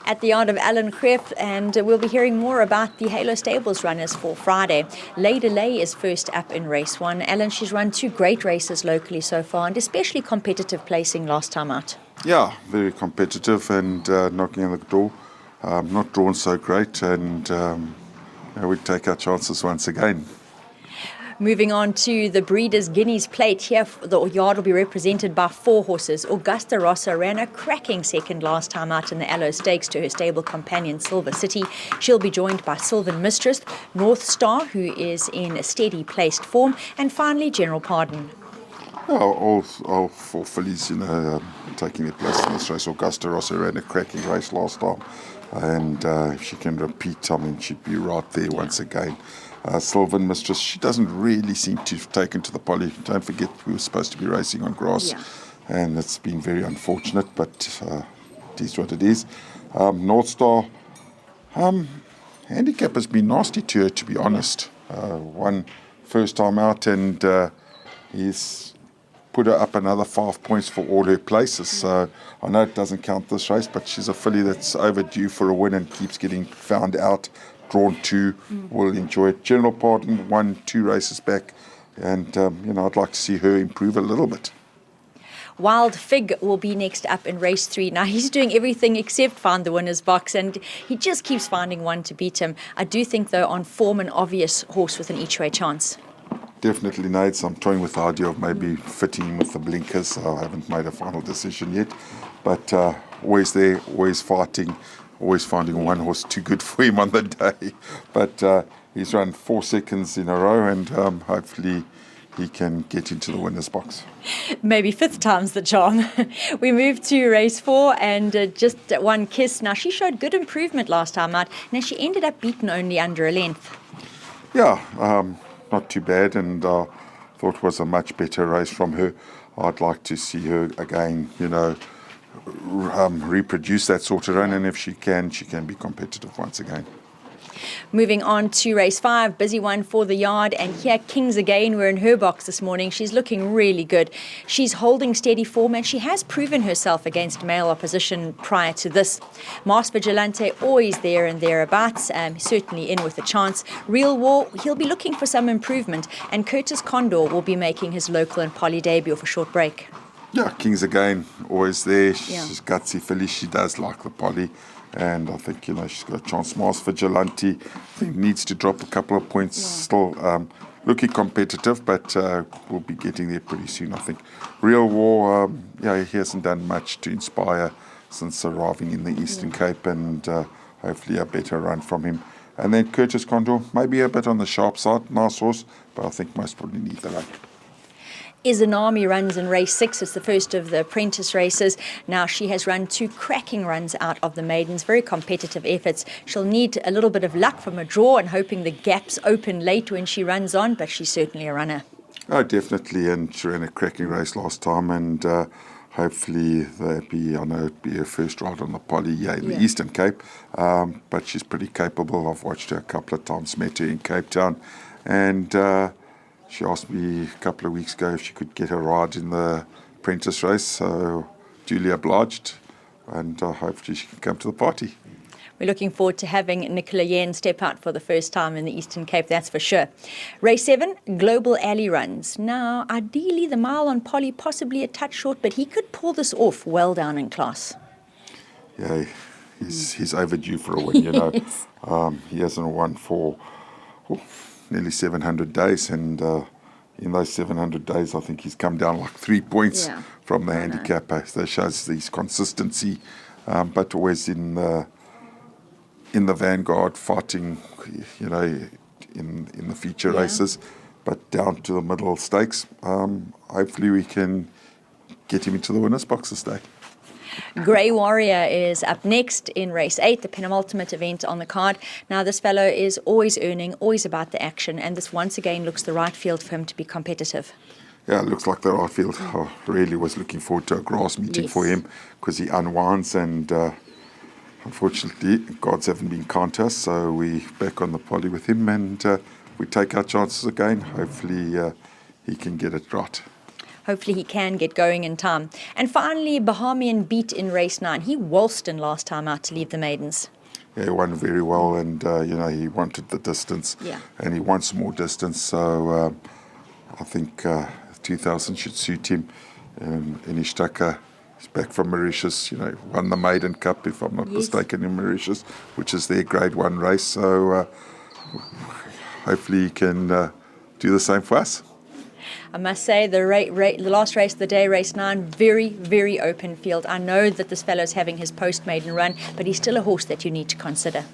at the yard of Alan GREEFF, and we'll be hearing more about the Halo Stables runners for Friday. Lady Lay is first up in race 1. Alan, she's run 2 great races locally so far, and especially competitive placing last time out. Yeah, very competitive and knocking on the door. Not drawn so great, and we take our chances once again. Moving on to the Breeders' Guineas Plate. Here, the yard will be represented by 4 horses. Augusta Rossa ran a cracking second last time out in the Aloe Stakes to her stable companion Silver City. She'll be joined by Sylvan Mistress, North Star, who is in a steady placed form, and finally General Pardon. All 4 fillies, taking their place in this race. Augusta Rossa ran a cracking race last time, and if she can repeat, she'd be right there once again. Sylvan Mistress, she doesn't really seem to have taken to the poly. Don't forget, we were supposed to be racing on grass, and it's been very unfortunate, but it is what it is. North Star, handicap has been nasty to her, to be honest. One first time out, and he's put her up another 5 points for all her places. So I know it doesn't count this race, but she's a filly that's overdue for a win and keeps getting found out. Drawn 2, will enjoy it. General Pardon won 2 races back, and I'd like to see her improve a little bit. Wild Fig will be next up in race 3. Now, he's doing everything except find the winner's box, and he just keeps finding one to beat him. I do think, though, on form, an obvious horse with an each-way chance. Definitely, Nate. I'm toying with the idea of maybe fitting him with the blinkers. I haven't made a final decision yet, but always there, always fighting. Always finding one horse too good for him on the day. But he's run 4 seconds in a row, and hopefully he can get into the winner's box. Maybe 5th time's the charm. We move to race 4, and just one kiss. Now, she showed good improvement last time out. Now, she ended up beaten only under a length. Yeah, not too bad, and thought it was a much better race from her. I'd like to see her again, reproduce that sort of run, and if she can be competitive once again. Moving on to race 5, busy one for the yard, and here Kings again were in her box this morning. She's looking really good. She's holding steady form, and she has proven herself against male opposition prior to this. Mars Vigilante always there and thereabouts, certainly in with a chance. Real War, he'll be looking for some improvement, and Curtis Condor will be making his local and poly debut for short break. Yeah, Kings again, always there. She's gutsy filly. She does like the poly, and I think she's got a chance. Mars Vigilante, I think, needs to drop a couple of points. Still looking competitive, but we'll be getting there pretty soon, I think. Real War, he hasn't done much to inspire since arriving in the Eastern Cape, and hopefully a better run from him. And then Curtis Condor, maybe a bit on the sharp side, nice horse, but I think most probably need the run. Izanami runs in race 6. It's the first of the apprentice races. Now, she has run 2 cracking runs out of the maidens, very competitive efforts. She'll need a little bit of luck from a draw and hoping the gaps open late when she runs on, but she's certainly a runner. Oh, definitely, and she ran a cracking race last time, and hopefully it'd be her first ride on the poly in the Eastern Cape, but she's pretty capable. I've watched her a couple of times, met her in Cape Town, and she asked me a couple of weeks ago if she could get a ride in the apprentice race, so duly obliged, and hopefully she can come to the party. We're looking forward to having Nicola Yen step out for the first time in the Eastern Cape, that's for sure. Race 7, Global Alley runs. Now, ideally the mile on poly possibly a touch short, but he could pull this off well down in class. Yeah, he's overdue for a win, Yes. He hasn't won for nearly 700 days, and in those 700 days, I think he's come down like 3 points from the handicap. That shows his consistency, but always in the vanguard, fighting, in the feature races, but down to the middle stakes. Hopefully we can get him into the winner's box this day. Grey Warrior is up next in race 8, the penultimate event on the card. Now, this fellow is always earning, always about the action, and this once again looks the right field for him to be competitive. Yeah, it looks like the right field. I really was looking forward to a grass meeting for him, because he unwinds, and unfortunately, gods haven't been kind to us, so we're back on the poly with him, and we take our chances again. Hopefully he can get it right. hopefully he can get going in time. And finally, Bahamian beat in race 9. He waltzed in last time out to leave the maidens. Yeah, he won very well, and he wanted the distance, and he wants more distance. So I think 2000 should suit him. Inishtaka is back from Mauritius. Won the Maiden Cup, if I'm not mistaken, in Mauritius, which is their Grade 1 race. So hopefully he can do the same for us. I must say, the last race of the day, race 9, very, very open field. I know that this fellow's having his post-maiden run, but he's still a horse that you need to consider.